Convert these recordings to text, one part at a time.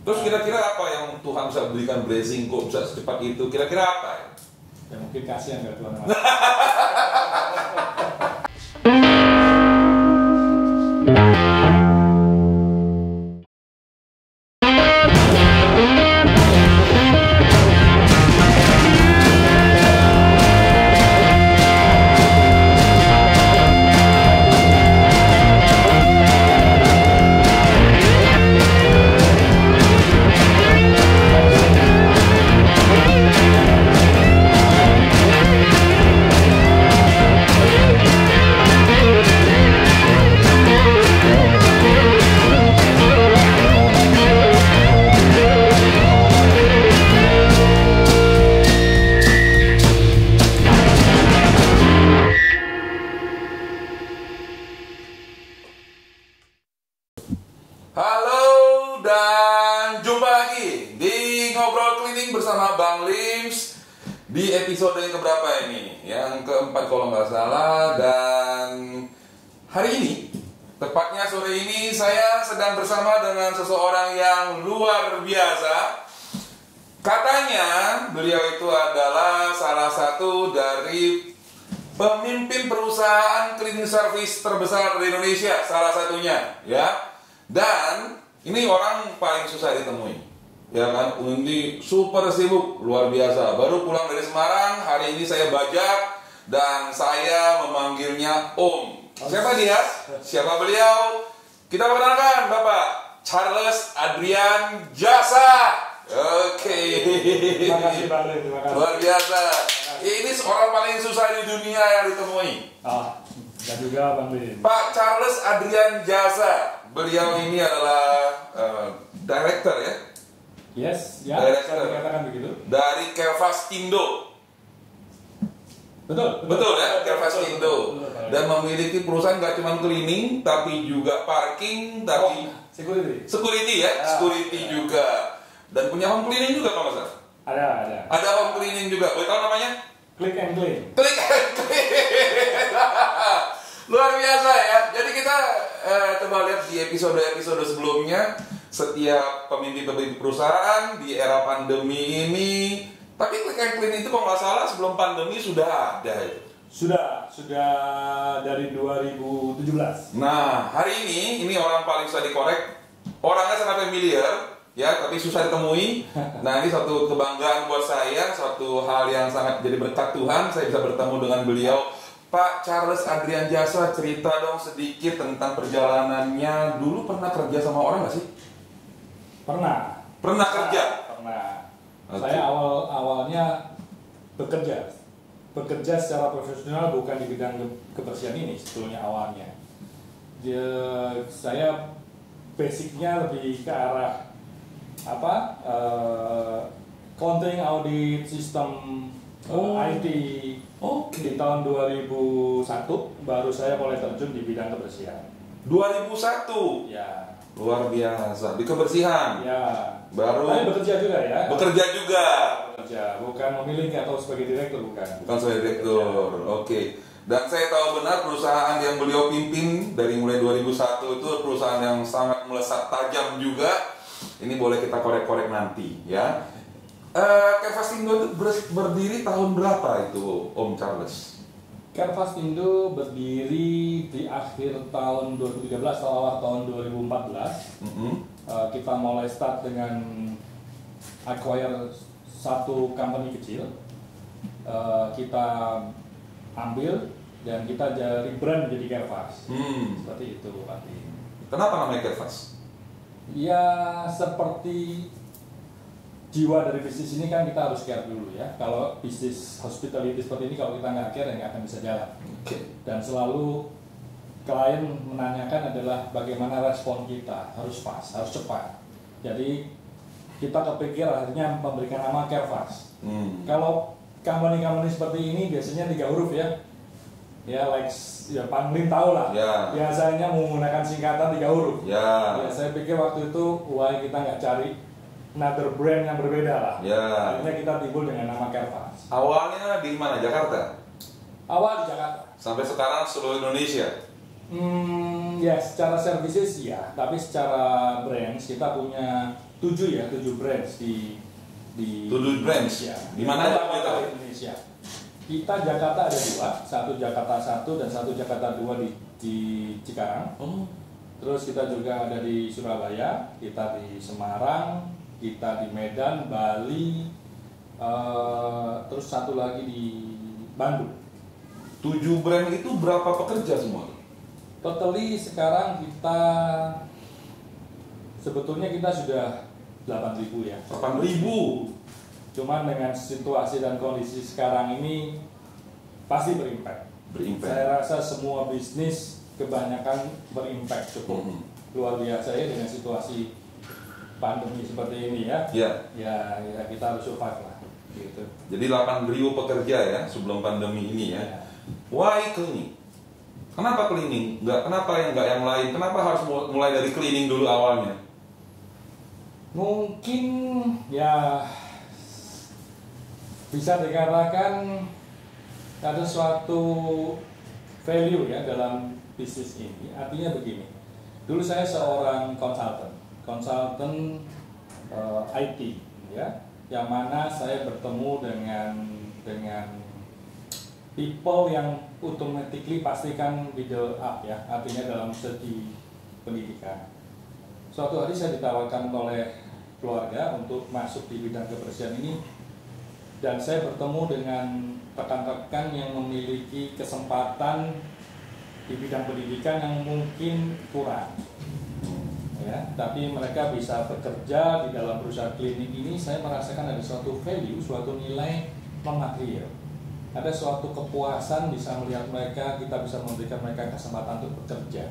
Terus kira-kira apa yang Tuhan bisa berikan blessing kok bisa secepat itu? Kira-kira apa ya? Ya mungkin kasihan dari Tuhan. Halo dan jumpa lagi di Ngobrol Cleaning bersama Bang Lims di episode yang keberapa ini? Yang keempat kalau nggak salah. Dan hari ini, tepatnya sore ini, saya sedang bersama dengan seseorang yang luar biasa. Katanya beliau itu adalah salah satu dari pemimpin perusahaan cleaning service terbesar di Indonesia, salah satunya, ya. Dan ini orang paling susah ditemui, ya kan? Ini super sibuk, luar biasa. Baru pulang dari Semarang, hari ini saya bajak dan saya memanggilnya Om. Siapa dia? Siapa beliau? Kita perkenalkan Bapak Charles Adrian Jasa. Oke. Terima kasih Bang Lim, terima kasih. Luar biasa. Ini seorang paling susah di dunia yang ditemui. Dan juga Bang Lim. Pak Charles Adrian Jasa. Beliau ini adalah director ya? Yes, ya, Director. bisa dikatakan begitu. Dari Kelvastindo. Betul. Betul ya, Kelvastindo. Betul. Dan memiliki perusahaan gak cuma cleaning, tapi juga parking, tapi security ya, security juga. Dan punya home cleaning juga kalau nggak salah. Ada. Ada home cleaning juga. Boleh tahu namanya? Click and clean. Klik and clean. Luar biasa ya. Jadi kita coba lihat di episode-episode sebelumnya, setiap pemimpin perusahaan di era pandemi ini. Tapi Click and Clean itu kalau nggak salah sebelum pandemi sudah ada itu. Sudah dari 2017. Nah, hari ini orang paling susah dikorek. Orangnya sangat familiar, ya, tapi susah ditemui. Nah, ini satu kebanggaan buat saya, suatu hal yang sangat jadi berkat Tuhan. Saya bisa bertemu dengan beliau. Pak Charles Adrian Jasa, cerita dong sedikit tentang perjalanannya. Dulu pernah kerja sama orang nggak sih? Pernah Kerja? Pernah. Okay. Saya awalnya bekerja secara profesional, bukan di bidang kebersihan ini sebetulnya awalnya. Saya basicnya lebih ke arah accounting, audit, sistem, IT. Di tahun 2001 baru saya mulai terjun di bidang kebersihan. 2001? Ya. Luar biasa, di kebersihan. Ya. Baru. Tapi bekerja juga ya. Bekerja juga. Bekerja, bukan memilih atau sebagai direktur, bukan. Bukan sebagai direktur. Oke. Dan saya tahu benar perusahaan yang beliau pimpin dari mulai 2001 itu perusahaan yang sangat melesat tajam juga. Ini boleh kita korek-korek nanti, ya. Kelvastindo itu berdiri tahun berapa itu, Om Charles? Kelvastindo berdiri di akhir tahun 2013 atau awal tahun 2014. Kita mulai start dengan acquire satu company kecil. Kita ambil dan kita jadi brand menjadi Kelvas. Seperti itu, Pak. Kenapa namanya Kelvas? Ya, seperti jiwa dari bisnis ini kan kita harus care dulu ya. Kalau bisnis hospitality seperti ini, kalau kita nggak care, nggak akan bisa jalan. Dan selalu klien menanyakan adalah bagaimana respon kita, harus fast, harus cepat. Jadi kita kepikir akhirnya memberikan nama Kelvas. Kalau company-company seperti ini biasanya 3 huruf ya. Ya, Bang Lim tahu lah. Biasanya menggunakan singkatan 3 huruf. Ya, saya pikir waktu itu, why kita nggak cari another brand yang berbeda lah. Akhirnya kita timbul dengan nama Kelvas. Awalnya di mana? Jakarta? Awal di Jakarta. Sampai sekarang seluruh Indonesia? Ya, secara services ya, tapi secara brands kita punya 7 brands di 7 brands Indonesia. di mana aja kita? Indonesia. Kita Jakarta ada 2, satu Jakarta 1 dan satu Jakarta 2 di Cikarang. Terus kita juga ada di Surabaya, kita di Semarang, kita di Medan, Bali, terus satu lagi di Bandung. 7 brand itu berapa pekerja semua? Totally sekarang kita sebetulnya kita sudah 8.000 ya. 8.000. Cuman dengan situasi dan kondisi sekarang ini pasti berimpact. Saya rasa semua bisnis kebanyakan berimpact cukup luar biasa ya dengan situasi pandemi seperti ini ya. Ya kita harus survive lah. Gitu. Jadi 8.000 pekerja ya sebelum pandemi ini ya. Why cleaning? Kenapa cleaning? Kenapa yang lain? Kenapa harus mulai dari cleaning dulu awalnya? Mungkin ya bisa dikatakan ada suatu value ya dalam bisnis ini. Artinya begini, dulu saya seorang konsultan IT ya, yang mana saya bertemu dengan people yang automatically pastikan middle up ya, artinya dalam segi pendidikan. Suatu hari saya ditawarkan oleh keluarga untuk masuk di bidang kebersihan ini, dan saya bertemu dengan rekan-rekan yang memiliki kesempatan di bidang pendidikan yang mungkin kurang ya, tapi mereka bisa bekerja di dalam perusahaan klinik ini. Saya merasakan ada suatu value, suatu nilai non material, ada suatu kepuasan bisa melihat mereka, kita bisa memberikan mereka kesempatan untuk bekerja.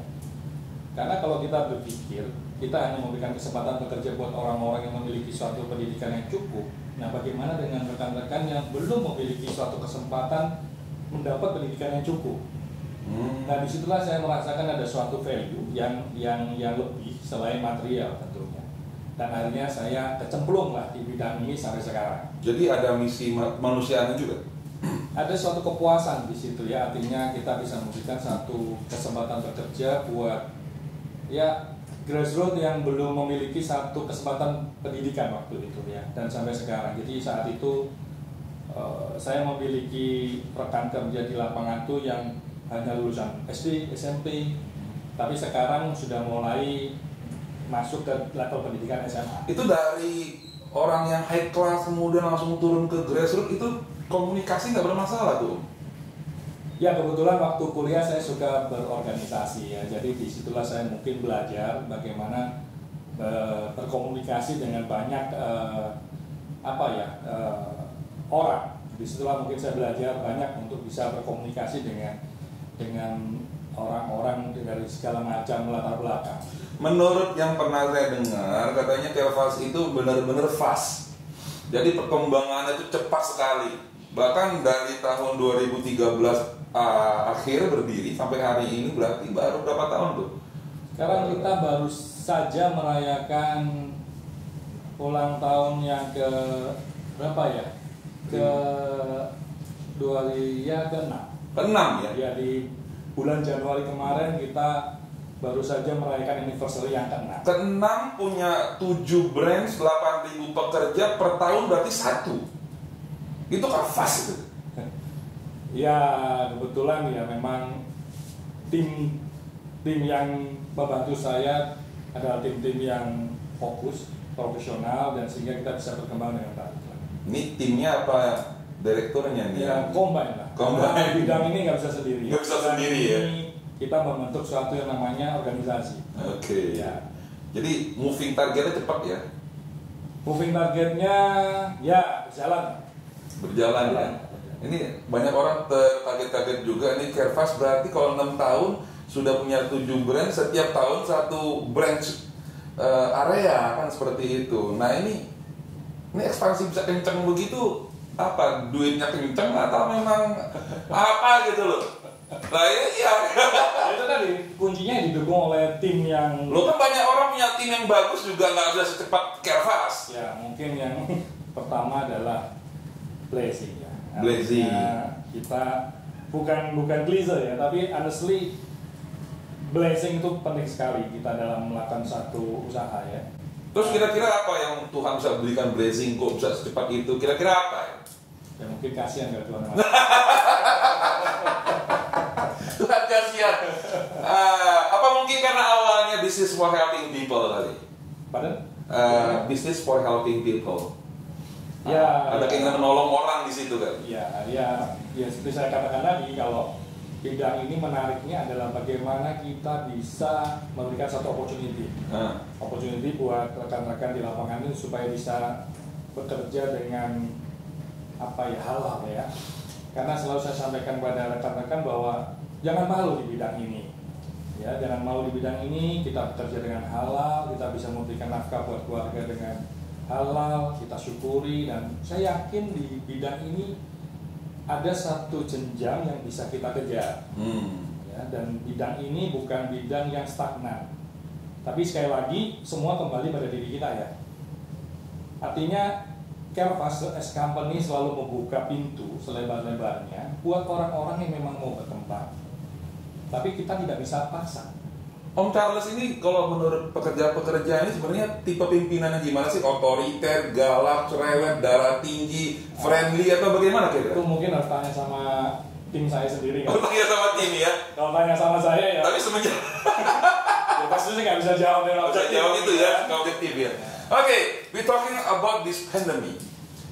Karena kalau kita berpikir kita hanya memberikan kesempatan bekerja buat orang-orang yang memiliki suatu pendidikan yang cukup, nah bagaimana dengan rekan-rekan yang belum memiliki suatu kesempatan mendapat pendidikan yang cukup? Nah disitulah saya merasakan ada suatu value yang lebih selain material tentunya. Dan akhirnya saya kecemplung lah di bidang ini sampai sekarang. Jadi ada misi manusianya juga? Ada suatu kepuasan di situ ya, artinya kita bisa memberikan satu kesempatan bekerja buat ya grassroots yang belum memiliki satu kesempatan pendidikan waktu itu ya, dan sampai sekarang. Jadi saat itu saya memiliki rekan kerja di lapangan tuh yang hanya lulusan SD, SMP, tapi sekarang sudah mulai masuk ke level pendidikan SMA. Itu dari orang yang high class kemudian langsung turun ke grassroots, itu komunikasi nggak bermasalah tuh? Ya kebetulan waktu kuliah saya suka berorganisasi ya, jadi disitulah saya mungkin belajar bagaimana berkomunikasi dengan banyak orang. Disitulah mungkin saya belajar banyak untuk bisa berkomunikasi dengan orang-orang dari segala macam latar belakang. Menurut yang pernah saya dengar, katanya Carefast itu benar-benar fast. Jadi perkembangannya itu cepat sekali. Bahkan dari tahun 2013 akhir berdiri sampai hari ini berarti baru berapa tahun tuh? Sekarang kita baru saja merayakan ulang tahun yang ke berapa ya? Ke-6 ya? Ya di bulan Januari kemarin kita baru saja merayakan anniversary yang ke-6. Ke-6 punya 7 brands, 8.000 pekerja per tahun, berarti 1. Itu kan fast itu. Ya kebetulan ya memang tim yang membantu saya adalah tim yang fokus, profesional, dan sehingga kita bisa berkembang dengan baik. Ini timnya apa direkturnya nih? Ya combine lah. Combine. Bidang ini nggak bisa sendiri. Nggak bisa sendiri ya. Kita membentuk suatu yang namanya organisasi. Oke. Ya. Jadi moving targetnya cepat ya? Moving targetnya ya berjalan ya. Ini banyak orang terkaget-kaget juga. Ini Carefast berarti kalau 6 tahun sudah punya 7 brand, setiap tahun satu branch area kan seperti itu. Nah ini ekspansi bisa kenceng begitu, apa duitnya kenceng atau memang apa gitu loh? Nah iya. Itu tadi kuncinya didukung oleh tim yang. Lo kan banyak orang punya tim yang bagus juga nggak bisa secepat Carefast. Ya mungkin yang pertama adalah blessing ya. Blessing. Kita bukan klise ya, tapi honestly blessing itu penting sekali kita dalam melakukan satu usaha ya. Terus kira-kira apa yang Tuhan bisa berikan blessing kok bisa secepat itu? Kira-kira apa ya? Ya mungkin kasihan kalau Tuhan. Tuhan kasihan. Apa mungkin karena awalnya business for helping people tadi? Pardon? Business for helping people. Ya, ada keinginan menolong orang di situ kan? Ya seperti saya katakan tadi, kalau bidang ini menariknya adalah bagaimana kita bisa memberikan satu opportunity buat rekan-rekan di lapangan ini supaya bisa bekerja dengan halal ya. Karena selalu saya sampaikan kepada rekan-rekan bahwa jangan malu di bidang ini. Ya, jangan malu di bidang ini, kita bekerja dengan halal, kita bisa memberikan nafkah buat keluarga dengan halal, kita syukuri, dan saya yakin di bidang ini ada satu jenjang yang bisa kita kejar. Ya, dan bidang ini bukan bidang yang stagnan. Tapi sekali lagi semua kembali pada diri kita ya. Artinya Carefast as company selalu membuka pintu selebar-lebarnya buat orang-orang yang memang mau berkembang. Tapi kita tidak bisa paksa. Om Charles ini kalau menurut pekerja-pekerja ini sebenarnya tipe pimpinannya gimana sih? Otoriter, galak, cerewet, darah tinggi, friendly atau bagaimana kira-kira? Itu mungkin harus tanya sama tim saya sendiri kan? Tanya sama tim ya? Kalau tanya sama saya ya. Tapi semenjak ya pasti saya nggak bisa jawab dengan objektif. Jawab itu ya, objektif ya. Oke, we talking about this pandemic.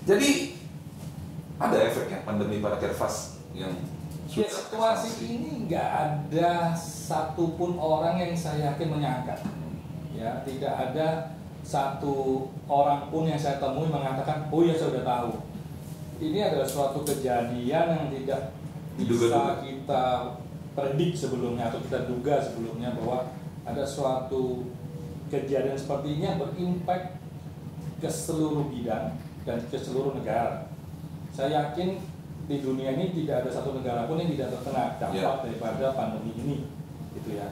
Jadi ada efeknya pandemi pada Carefast yang ya, situasi ini nggak ada satupun orang yang saya yakin menyangka. Ya, tidak ada satu orang pun yang saya temui mengatakan, oh ya saya sudah tahu. Ini adalah suatu kejadian yang tidak bisa kita predik sebelumnya atau kita duga sebelumnya bahwa ada suatu kejadian seperti ini yang berimpact ke seluruh bidang dan ke seluruh negara. Saya yakin di dunia ini tidak ada satu negara pun yang tidak terkena dampak daripada pandemi ini, gitu ya.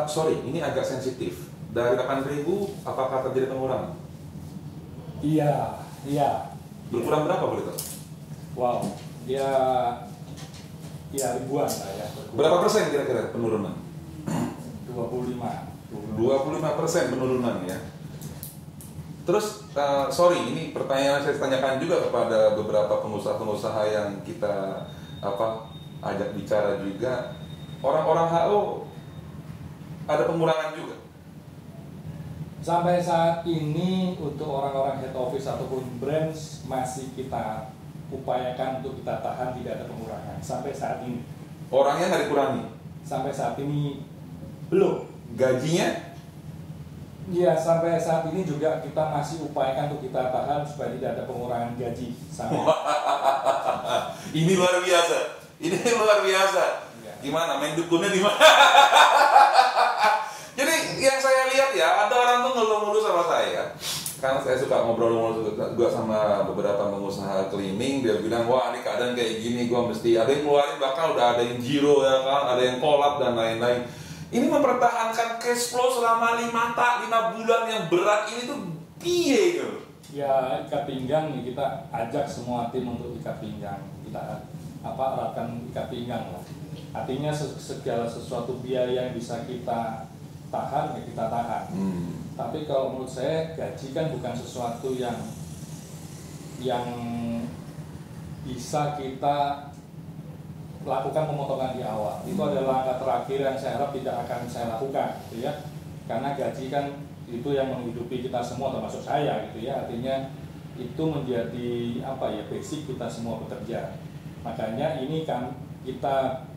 Sorry, ini agak sensitif. Dari 8.000, apakah terjadi pengurangan? Iya. Berkurang berapa boleh tahu? Wow, ya ribuan lah ya. Berapa persen kira-kira penurunan? 25% penurunan ya. Terus, sorry, ini pertanyaan saya tanyakan juga kepada beberapa pengusaha-pengusaha yang kita ajak bicara juga. Orang-orang HO ada pengurangan juga. Sampai saat ini untuk orang-orang head office ataupun branch masih kita upayakan untuk kita tahan, tidak ada pengurangan sampai saat ini. Orangnya nggak dikurangi? Sampai saat ini belum. Gajinya? Ya, sampai saat ini juga kita masih upayakan untuk kita tahan supaya tidak ada pengurangan gaji. Ini luar biasa. Gimana? Main dukunnya di mana? Jadi yang saya lihat ya, ada orang tuh ngeluh-ngeluh sama saya. Karena saya suka ngobrol juga sama beberapa pengusaha cleaning, dia bilang, wah ini keadaan kayak gini, gua mesti ada yang ngeluarin, bahkan udah ada yang zero ya kan, ada yang kolap dan lain-lain. Ini mempertahankan cash flow selama 5 bulan yang berat ini tuh piye gitu. Ya, ikat pinggang nih, kita ajak semua tim untuk ikat pinggang. Kita eratkan ikat pinggang lah. Artinya segala sesuatu biaya yang bisa kita tahan, ya kita tahan. Tapi kalau menurut saya gaji kan bukan sesuatu yang bisa kita lakukan pemotongan di awal. Itu adalah langkah terakhir yang saya harap tidak akan saya lakukan, gitu ya. Karena gaji kan itu yang menghidupi kita semua, termasuk saya, gitu ya. Artinya itu menjadi basic kita semua bekerja. Makanya ini kan kita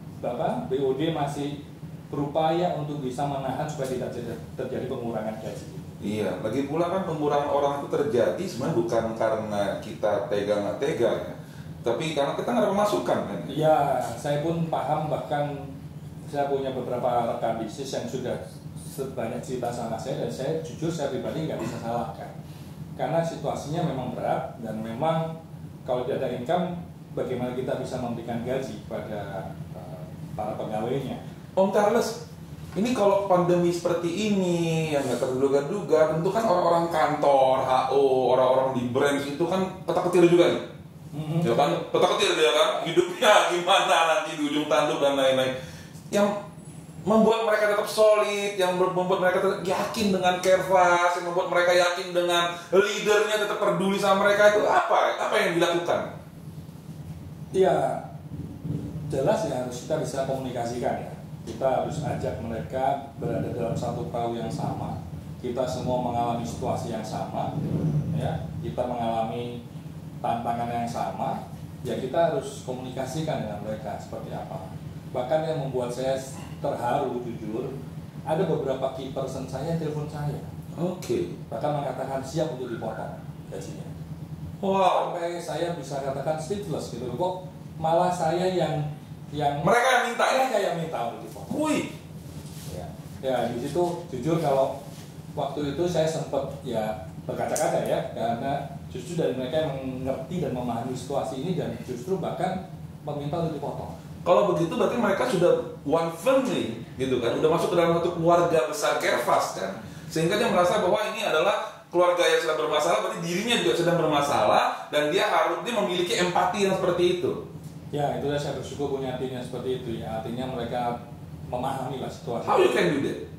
BOD masih berupaya untuk bisa menahan supaya tidak terjadi pengurangan gaji. Iya, lagi pula kan pengurangan orang itu terjadi sebenarnya bukan karena kita tega nggak tega ya, tapi karena kita nggak ada pemasukan kan. Iya, saya pun paham, bahkan saya punya beberapa rekan bisnis yang sudah sebanyak cerita sama saya, dan saya jujur saya pribadi nggak bisa salahkan. Karena situasinya memang berat dan memang kalau tidak ada income, bagaimana kita bisa memberikan gaji pada para pegawainya. Om Charles, ini kalau pandemi seperti ini yang nggak terduga-duga, tentu kan orang-orang kantor, HO, orang-orang di branch itu kan petak-petir juga nih. Ya kan, petak-petir dia kan, hidupnya gimana nanti di ujung tanduk dan lain-lain. Yang membuat mereka tetap solid, yang membuat mereka tetap yakin dengan Carefast, yang membuat mereka yakin dengan leadernya tetap peduli sama mereka itu apa? Apa yang dilakukan? Ya, jelas ya harus kita bisa komunikasikan ya. Kita harus ajak mereka berada dalam satu perahu yang sama. Kita semua mengalami situasi yang sama, ya. Kita mengalami tantangan yang sama. Ya kita harus komunikasikan dengan mereka seperti apa. Bahkan yang membuat saya terharu jujur, ada beberapa key person saya yang telepon saya. Oke. Bahkan mengatakan siap untuk dipotong gajinya. Wow. Sampai saya bisa katakan speechless gitu loh. Kok malah saya yang mereka yang minta ya? Mereka yang minta untuk dipotong. Wih. Ya di situ jujur kalau waktu itu saya sempat ya berkaca-kaca ya, karena justru dari mereka yang mengerti dan memahami situasi ini dan justru bahkan meminta untuk dipotong. Kalau begitu berarti mereka sudah one family gitu kan, udah masuk ke dalam satu keluarga besar Carefast kan, sehingga dia merasa bahwa ini adalah keluarga yang sedang bermasalah, berarti dirinya juga sedang bermasalah dan dia memiliki empati yang seperti itu. Ya itulah saya bersyukur punya tim yang seperti itu ya, artinya mereka memahami lah situasi. How you can do that?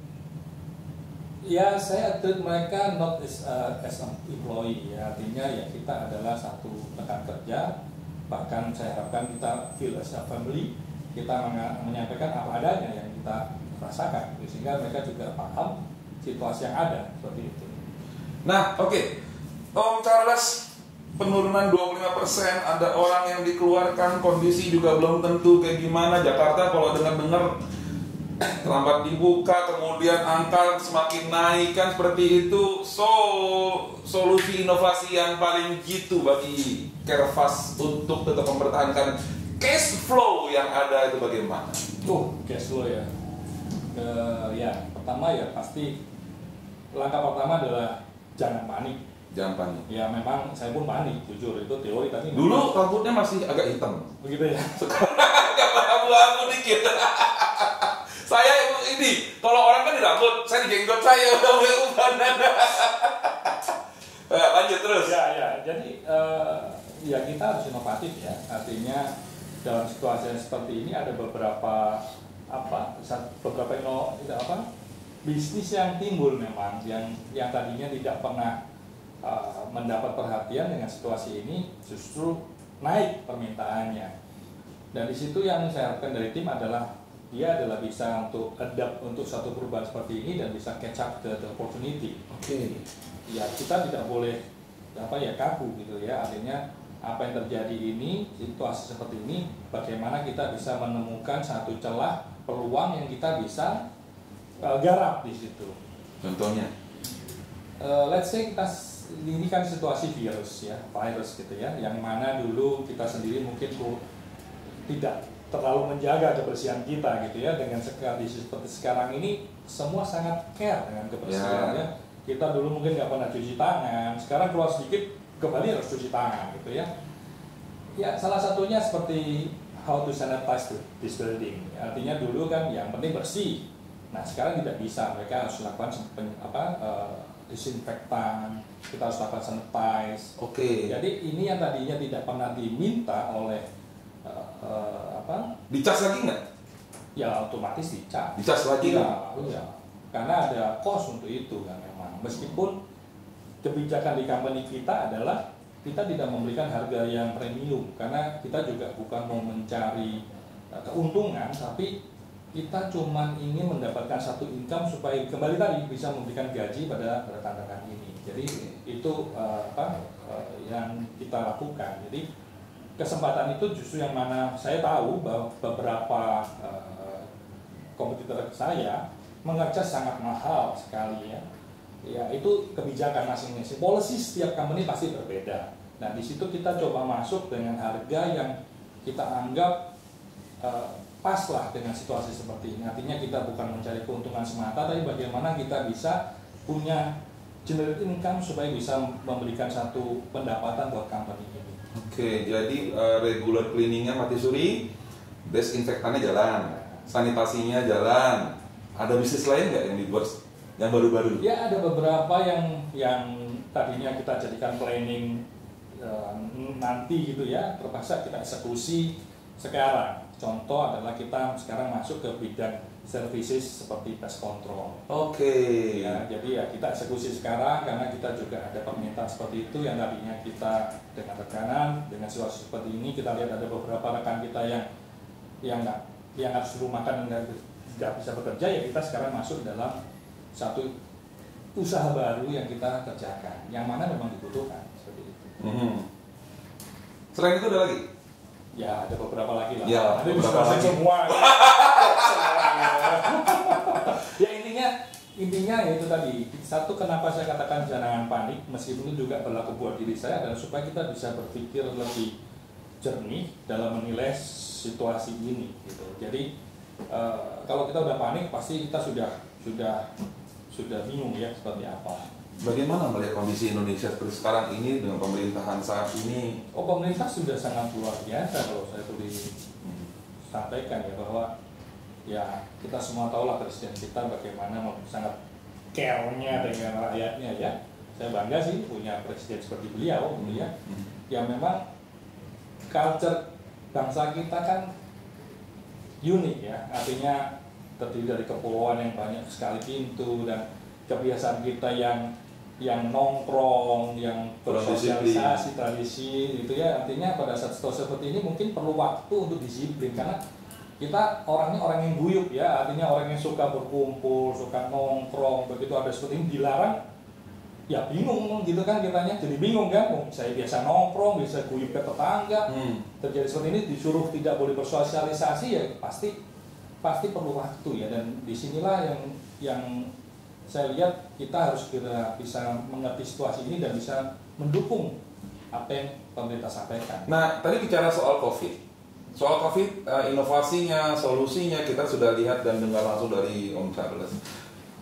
Ya saya treat mereka not as an employee ya, artinya ya kita adalah satu rekan kerja. Bahkan saya harapkan kita feel as a family, kita menyampaikan apa adanya yang kita rasakan, sehingga mereka juga paham situasi yang ada seperti itu. Nah, oke. Om Charles, penurunan 25%, ada orang yang dikeluarkan, kondisi juga belum tentu kayak gimana. Jakarta kalau dengar-dengar terlambat dibuka, kemudian angka semakin naik kan seperti itu. Solusi inovasi yang paling jitu bagi Carefast untuk tetap mempertahankan cash flow yang ada itu bagaimana? Cash flow ya. Ya pertama ya pasti langkah pertama adalah jangan panik. Jangan panik. Ya memang saya pun panik, jujur itu teori tapi dulu rambutnya masih agak hitam. Begitu ya. Sekarang agak abu-abu dikit. Saya ini, kalau orang kan di rambut, saya di jenggot saya udah mulai ubanan. Lanjut terus. Ya. Jadi ya kita harus inovatif ya. Artinya dalam situasi yang seperti ini ada beberapa bisnis yang timbul memang yang tadinya tidak pernah mendapat perhatian dengan situasi ini justru naik permintaannya. Dan di situ yang saya harapkan dari tim adalah dia bisa untuk adapt untuk satu perubahan seperti ini dan bisa catch up the opportunity. Oke. Ya kita tidak boleh kaku gitu ya. Artinya apa yang terjadi ini, situasi seperti ini, bagaimana kita bisa menemukan satu celah peluang yang kita bisa garap di situ. Contohnya? Let's say ini kan situasi virus gitu ya, yang mana dulu kita sendiri mungkin tidak terlalu menjaga kebersihan kita gitu ya, dengan kondisi seperti sekarang ini semua sangat care dengan kebersihan ya. Kita dulu mungkin nggak pernah cuci tangan, sekarang keluar sedikit kembali harus cuci tangan gitu ya. Ya salah satunya seperti how to sanitize this building. Artinya dulu kan yang penting bersih. Nah sekarang tidak bisa, mereka harus lakukan disinfektan, kita harus lakukan sanitize. Oke. Jadi ini yang tadinya tidak pernah diminta oleh dicas lagi nggak? Ya otomatis dicas. Dicas lagi ya, karena ada cost untuk itu kan memang. Meskipun kebijakan di company kita adalah kita tidak memberikan harga yang premium, karena kita juga bukan mau mencari keuntungan, tapi kita cuma ingin mendapatkan satu income supaya kembali tadi bisa memberikan gaji pada rekan-rekan ini. Jadi itu yang kita lakukan. Jadi kesempatan itu justru yang mana saya tahu bahwa beberapa kompetitor saya mengerja sangat mahal sekali ya. Ya itu kebijakan masing-masing. Policy setiap company pasti berbeda. Nah di situ kita coba masuk dengan harga yang kita anggap pas lah dengan situasi seperti ini. Artinya kita bukan mencari keuntungan semata, tapi bagaimana kita bisa punya generate income supaya bisa memberikan satu pendapatan buat company ini. Oke, jadi regular cleaningnya mati suri, desinfektannya jalan, sanitasinya jalan. Ada bisnis lain nggak yang dibuat yang baru-baru? Ya ada beberapa yang tadinya kita jadikan planning nanti gitu ya, terpaksa kita eksekusi sekarang. Contoh adalah kita sekarang masuk ke bidang services seperti pest control. Oke. Ya, jadi ya kita eksekusi sekarang karena kita juga ada permintaan seperti itu yang tadinya kita dengan tekanan, dengan situasi seperti ini kita lihat ada beberapa rekan kita yang harus dirumahkan dan tidak bisa bekerja, ya kita sekarang masuk dalam satu usaha baru yang kita kerjakan, yang mana memang dibutuhkan seperti itu. Selain itu ada lagi? Ya ada beberapa lagi lah. Ya, Nanti beberapa lagi. Semua. Ya intinya ya itu tadi. Satu, kenapa saya katakan jangan panik, meskipun itu juga berlaku buat diri saya, adalah supaya kita bisa berpikir lebih jernih dalam menilai situasi ini. Gitu. Jadi kalau kita udah panik, pasti kita sudah bingung ya seperti apa. Bagaimana melihat kondisi Indonesia seperti sekarang ini dengan pemerintahan saat ini? Oh, pemerintah sudah sangat luar biasa kalau saya boleh sampaikan ya, bahwa ya kita semua tahulah presiden kita bagaimana sangat care-nya dengan rakyatnya ya. Saya bangga sih punya presiden seperti beliau gitu ya. Ya memang culture bangsa kita kan unik ya, artinya terdiri dari kepulauan yang banyak sekali pintu dan kebiasaan kita yang nongkrong, yang bersosialisasi, tradisi gitu ya. Artinya pada saat situasi seperti ini mungkin perlu waktu untuk disiplin, karena kita orangnya orang yang guyup ya, artinya orang yang suka berkumpul, suka nongkrong. Begitu ada seperti ini dilarang, ya bingung gitu kan kitanya, jadi bingung kan. Saya biasa nongkrong, biasa guyup ke tetangga, terjadi seperti ini disuruh tidak boleh bersosialisasi, ya pasti perlu waktu ya. Dan disinilah yang saya lihat kita harus bisa mengerti situasi ini dan bisa mendukung apa yang pemerintah sampaikan. Nah, tadi bicara soal COVID. Soal COVID, inovasinya, solusinya kita sudah lihat dan dengar langsung dari Om Charles.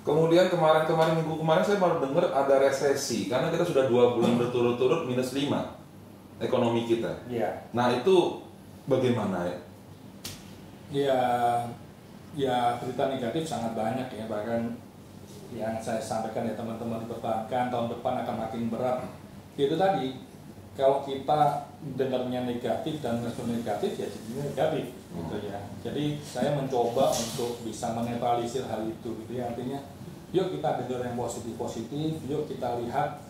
Kemudian minggu kemarin saya baru dengar ada resesi karena kita sudah 2 bulan berturut-turut -5 ekonomi kita. Iya. Nah, itu bagaimana ya? Ya berita negatif sangat banyak ya, bahkan yang saya sampaikan ya teman-teman di perbankan tahun depan akan makin berat. Itu tadi, kalau kita dengarnya negatif dan respon negatif ya jadinya negatif gitu ya. Jadi saya mencoba untuk bisa menetralisir hal itu gitu ya. Artinya yuk kita dengar yang positif-positif, yuk kita lihat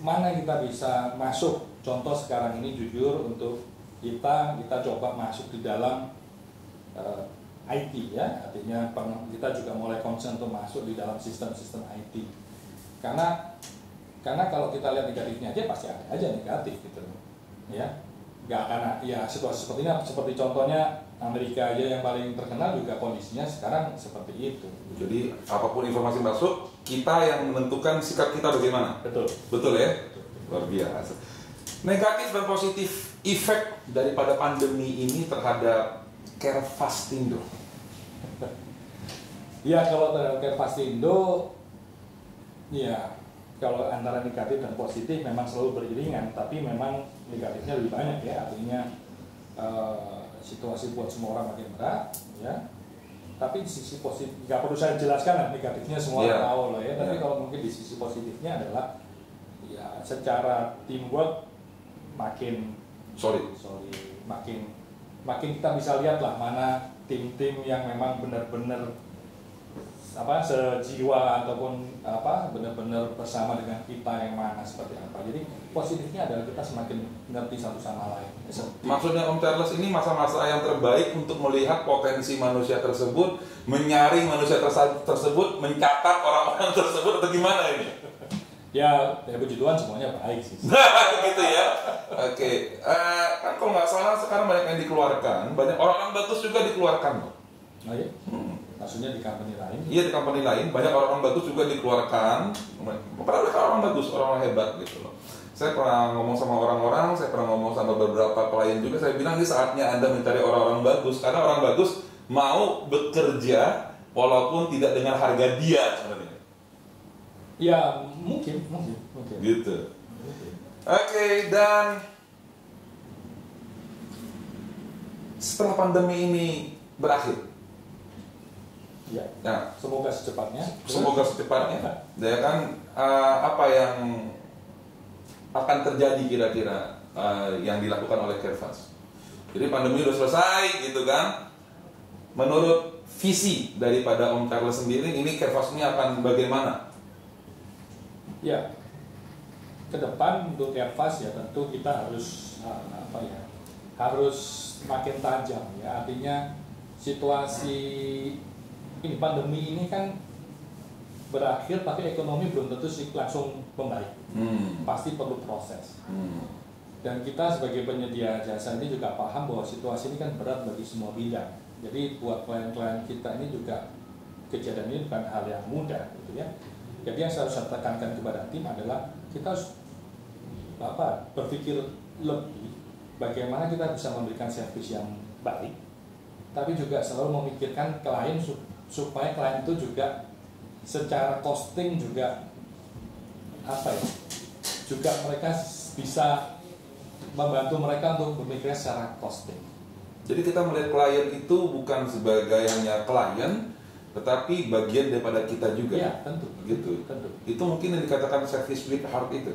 mana yang kita bisa masuk. Contoh sekarang ini jujur untuk kita coba masuk di dalam IT ya, artinya kita juga mulai concern untuk masuk di dalam sistem-sistem IT. Karena kalau kita lihat negatifnya aja pasti ada aja negatif gitu, ya. Nggak akan ya situasi seperti ini, seperti contohnya Amerika aja yang paling terkenal juga kondisinya sekarang seperti itu. Jadi apapun informasi masuk, kita yang menentukan sikap kita bagaimana. Betul ya. Luar biasa. Negatif dan positif efek daripada pandemi ini terhadap Carefastindo. Ya kalau terhadap Carefastindo, ya kalau antara negatif dan positif memang selalu beriringan, tapi memang negatifnya lebih banyak ya. Artinya situasi buat semua orang makin berat, ya. Tapi di sisi positif, nggak perlu saya jelaskan lah negatifnya, semua orang tahu loh ya. Tapi kalau mungkin di sisi positifnya adalah ya secara teamwork makin solid, makin kita bisa lihat lah mana tim-tim yang memang benar-benar sejiwa ataupun benar-benar bersama dengan kita yang mana seperti apa. Jadi positifnya adalah kita semakin mengerti satu sama lain. Maksudnya Om Charles ini masa-masa yang terbaik untuk melihat potensi manusia tersebut, menyaring manusia tersebut, mencatat orang-orang tersebut, atau gimana ini? Ya puji Tuhan semuanya baik sih. Gitu ya. Oke. Kan kalau nggak salah sekarang banyak yang dikeluarkan, banyak orang-orang bagus juga dikeluarkan loh. Oh iya? Maksudnya di company lain? Iya, di company lain banyak orang-orang bagus juga dikeluarkan. Padahal orang bagus, orang hebat gitu loh. Saya pernah ngomong sama orang-orang, saya pernah ngomong sama beberapa klien juga, saya bilang ini saatnya Anda mencari orang-orang bagus, karena orang bagus mau bekerja walaupun tidak dengan harga dia sebenarnya. Ya mungkin. Gitu. Oke, dan setelah pandemi ini berakhir, ya. Nah, Semoga secepatnya. Ya kan, apa yang akan terjadi kira-kira yang dilakukan oleh Carefast? Jadi pandemi sudah selesai, gitu kan? Menurut visi daripada Om Charles sendiri, ini Carefast ini akan bagaimana? Ya, ke depan untuk Carefast ya tentu kita harus harus makin tajam ya. Artinya situasi ini pandemi ini kan berakhir, tapi ekonomi belum tentu sih langsung membaik. Pasti perlu proses. Dan kita sebagai penyedia jasa ini juga paham bahwa situasi ini kan berat bagi semua bidang. Jadi buat klien-klien kita ini juga kejadian ini bukan hal yang mudah, gitu ya. Jadi yang saya harus tekankan kepada tim adalah kita harus berpikir lebih bagaimana kita bisa memberikan servis yang baik, tapi juga selalu memikirkan klien supaya klien itu juga secara costing juga juga mereka bisa membantu mereka untuk berpikir secara costing. Jadi kita melihat klien itu bukan sebagai hanya klien, tetapi bagian daripada kita juga. Ya, tentu. Gitu. Tentu. Itu mungkin yang dikatakan service with heart itu.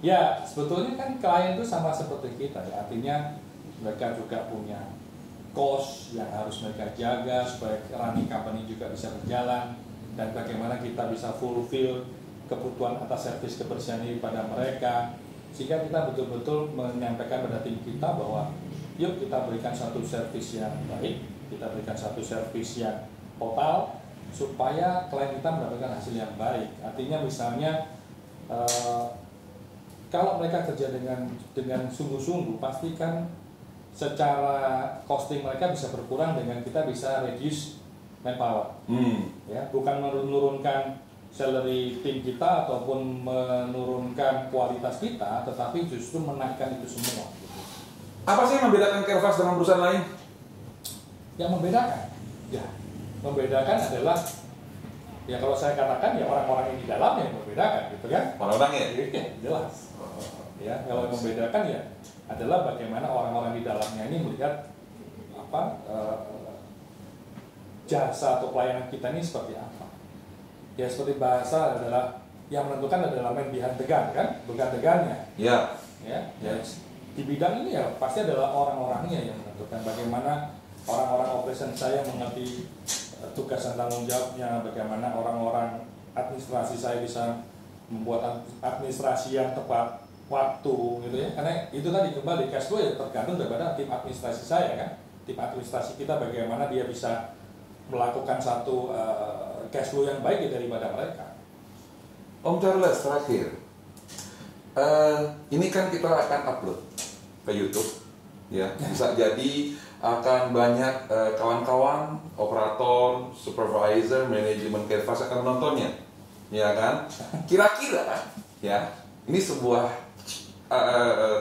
Ya, sebetulnya kan klien itu sama seperti kita ya. Artinya mereka juga punya cost yang harus mereka jaga supaya running company juga bisa berjalan, dan bagaimana kita bisa fulfill kebutuhan atas servis kebersihan ini pada mereka, sehingga kita betul-betul menyampaikan pada tim kita bahwa yuk kita berikan satu servis yang baik, kita berikan satu servis yang total supaya klien kita mendapatkan hasil yang baik. Artinya misalnya kalau mereka kerja dengan sungguh-sungguh, pastikan secara costing mereka bisa berkurang dengan kita bisa reduce manpower. Ya, bukan menurunkan salary tim kita ataupun menurunkan kualitas kita, tetapi justru menaikkan itu semua. Apa sih yang membedakan Carefast dengan perusahaan lain? Yang membedakan adalah ya kalau saya katakan ya orang-orang yang di dalamnya yang membedakan, gitu kan? Orang-orangnya? Ya, jelas. Ya, kalau yang membedakan ya adalah bagaimana orang-orang di dalamnya ini melihat jasa atau pelayanan kita ini seperti apa. Ya seperti bahasa adalah yang menentukan adalah man behind the gun, kan? Bukan the gun-nya. Ya. Ya. Di bidang ini ya pasti adalah orang-orangnya yang menentukan bagaimana orang-orang operation saya mengerti tugas dan tanggung jawabnya, bagaimana orang-orang administrasi saya bisa membuat administrasi yang tepat waktu, gitu ya. Karena itu tadi kembali cash flow ya tergantung daripada tim administrasi saya, kan. Tim administrasi kita bagaimana dia bisa melakukan satu cash flow yang baik daripada mereka. Om Charles, terakhir, ini kan kita akan upload ke YouTube, ya. Bisa jadi akan banyak kawan-kawan, operator, supervisor, manajemen Carefast akan menontonnya, ya kan? Kira-kira, ya, ini sebuah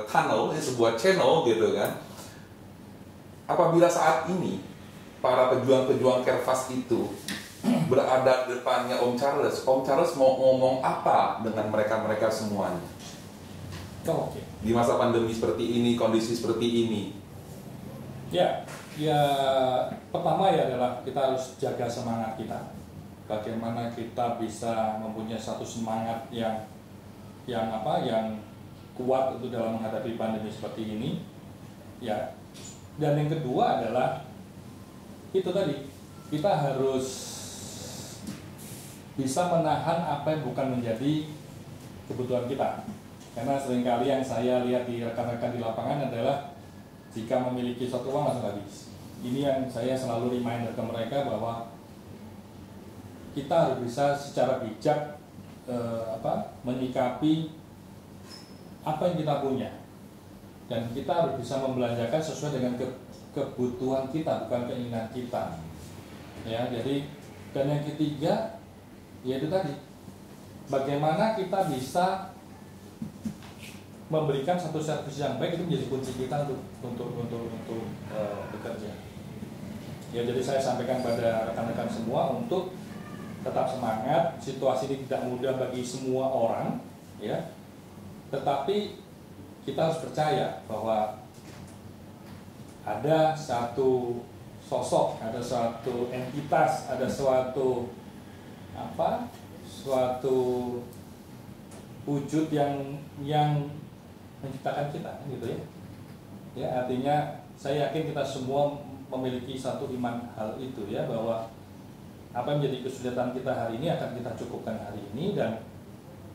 tunnel, ini sebuah channel, gitu kan? Apabila saat ini para pejuang-pejuang Carefast itu berada di depannya Om Charles mau ngomong apa dengan mereka-mereka semuanya? Oke. Di masa pandemi seperti ini, kondisi seperti ini. Ya pertama ya adalah kita harus jaga semangat kita. Bagaimana kita bisa mempunyai satu semangat yang kuat untuk dalam menghadapi pandemi seperti ini. Ya. Dan yang kedua adalah itu tadi, kita harus bisa menahan apa yang bukan menjadi kebutuhan kita. Karena seringkali yang saya lihat di rekan-rekan di lapangan adalah jika memiliki suatu uang langsung habis. Ini yang saya selalu reminder ke mereka bahwa kita harus bisa secara bijak menyikapi apa yang kita punya, dan kita harus bisa membelanjakan sesuai dengan kebutuhan kita, bukan keinginan kita. Ya, jadi dan yang ketiga yaitu tadi bagaimana kita bisa memberikan satu servis yang baik, itu menjadi kunci kita untuk bekerja. Ya, jadi saya sampaikan pada rekan-rekan semua untuk tetap semangat. Situasi ini tidak mudah bagi semua orang, ya. Tetapi kita harus percaya bahwa ada satu sosok, ada suatu entitas, ada suatu wujud yang menciptakan kita, gitu ya. Ya, artinya saya yakin kita semua memiliki satu iman hal itu ya, bahwa apa yang menjadi kesulitan kita hari ini akan kita cukupkan hari ini, dan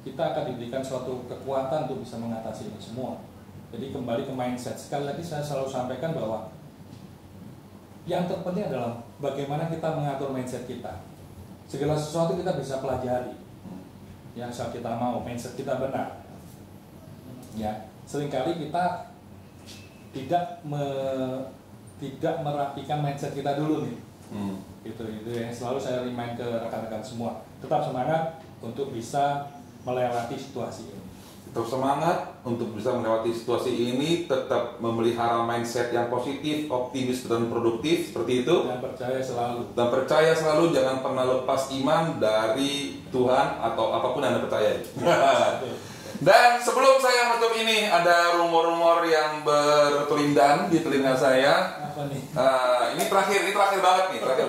kita akan diberikan suatu kekuatan untuk bisa mengatasi ini semua. Jadi kembali ke mindset. Sekali lagi saya selalu sampaikan bahwa yang terpenting adalah bagaimana kita mengatur mindset kita. Segala sesuatu kita bisa pelajari. Yang asal kita mau, mindset kita benar. Ya, seringkali kita tidak merapikan mindset kita dulu nih. Itu yang selalu saya remind ke rekan-rekan semua. Tetap semangat untuk bisa melewati situasi ini. Tetap semangat untuk bisa melewati situasi ini, tetap memelihara mindset yang positif, optimis dan produktif seperti itu. Dan percaya selalu. Dan percaya selalu, jangan pernah lepas iman dari Tuhan atau apapun yang Anda percayai. Dan sebelum saya menutup ini, ada rumor-rumor yang berkelindan di telinga saya. Apa nih? Ini terakhir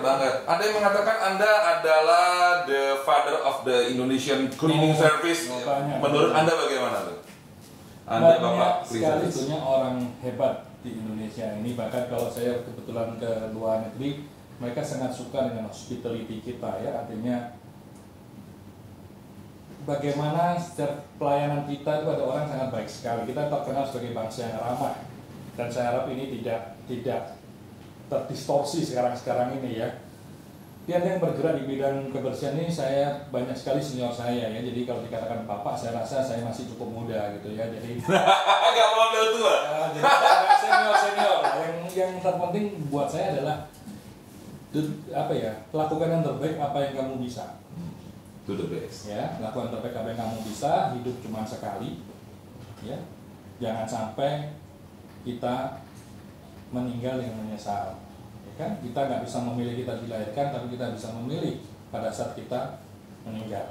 banget. Ada yang mengatakan Anda adalah the father of the Indonesian cleaning service. Menurut Anda bagaimana tuh? Anda Bapak sekali punya orang hebat di Indonesia ini. Bahkan kalau saya kebetulan ke luar negeri, mereka sangat suka dengan hospitality kita ya. Artinya bagaimana setiap pelayanan kita itu ada orang sangat baik sekali. Kita terkenal sebagai bangsa yang ramah, dan saya harap ini tidak terdistorsi sekarang ini ya. Dan yang bergerak di bidang kebersihan ini saya banyak sekali senior saya ya. Jadi kalau dikatakan bapak, saya rasa saya masih cukup muda gitu ya. Jadi agak model tua. Jadi senior. Yang terpenting buat saya adalah lakukan yang terbaik apa yang kamu bisa. To the best. Ya, lakukan terbaik apa yang kamu bisa. Hidup cuma sekali. Ya, jangan sampai kita meninggal dengan menyesal. Ya kan? Kita nggak bisa memilih kita dilahirkan, tapi kita bisa memilih pada saat kita meninggal.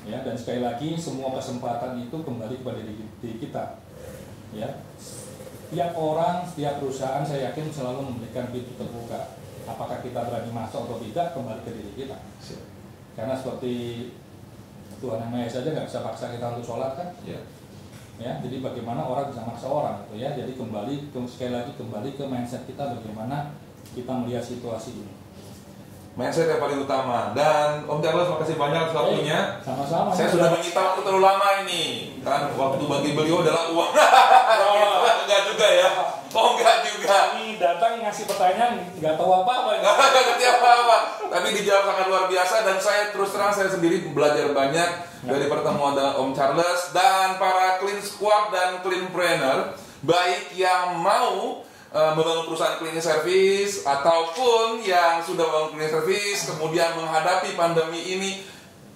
Ya, dan sekali lagi semua kesempatan itu kembali kepada diri kita. Ya, setiap orang, setiap perusahaan saya yakin selalu memberikan pintu terbuka. Apakah kita berani masuk atau tidak, kembali ke diri kita. Karena seperti Tuhan Yang Maha Esa saja nggak bisa paksa kita untuk sholat kan? Ya, jadi bagaimana orang bisa maksa orang gitu ya. Jadi sekali lagi kembali ke mindset kita, bagaimana kita melihat situasi ini. Mindset yang paling utama. Dan Om Charles, makasih banyak atas waktunya. Sama-sama. Saya sudah menyita waktu terlalu lama ini. Kan waktu bagi beliau adalah uang. Enggak juga ya. Enggak juga. Ini datang ngasih pertanyaan, nggak tahu apa-apa. Nggak ngerti apa-apa. Tapi dijawab sangat luar biasa, dan saya terus terang saya sendiri belajar banyak dari pertemuan dengan Om Charles dan para Clean Squad dan Clean Planner, baik yang mau membangun perusahaan cleaning service ataupun yang sudah membangun cleaning service kemudian menghadapi pandemi ini.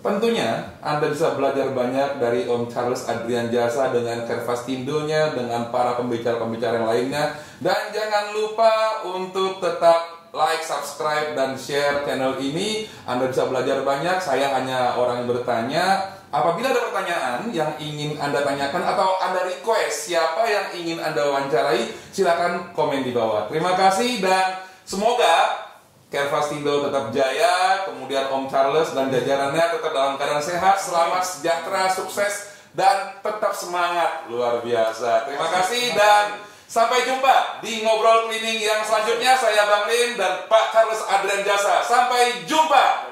Tentunya Anda bisa belajar banyak dari Om Charles Adrian Jasa dengan Kervastindo-nya, dengan para pembicara-pembicara yang lainnya. Dan jangan lupa untuk tetap like, subscribe, dan share channel ini. Anda bisa belajar banyak. Saya hanya orang yang bertanya. Apabila ada pertanyaan yang ingin Anda tanyakan atau Anda request siapa yang ingin Anda wawancarai, silakan komen di bawah. Terima kasih, dan semoga Kervastindo tetap jaya, kemudian Om Charles dan jajarannya tetap dalam keadaan sehat, selamat, sejahtera, sukses, dan tetap semangat. Luar biasa. Terima kasih, dan sampai jumpa di Ngobrol Cleaning yang selanjutnya. Saya Bang Lim dan Pak Charles Adrian Jasa. Sampai jumpa.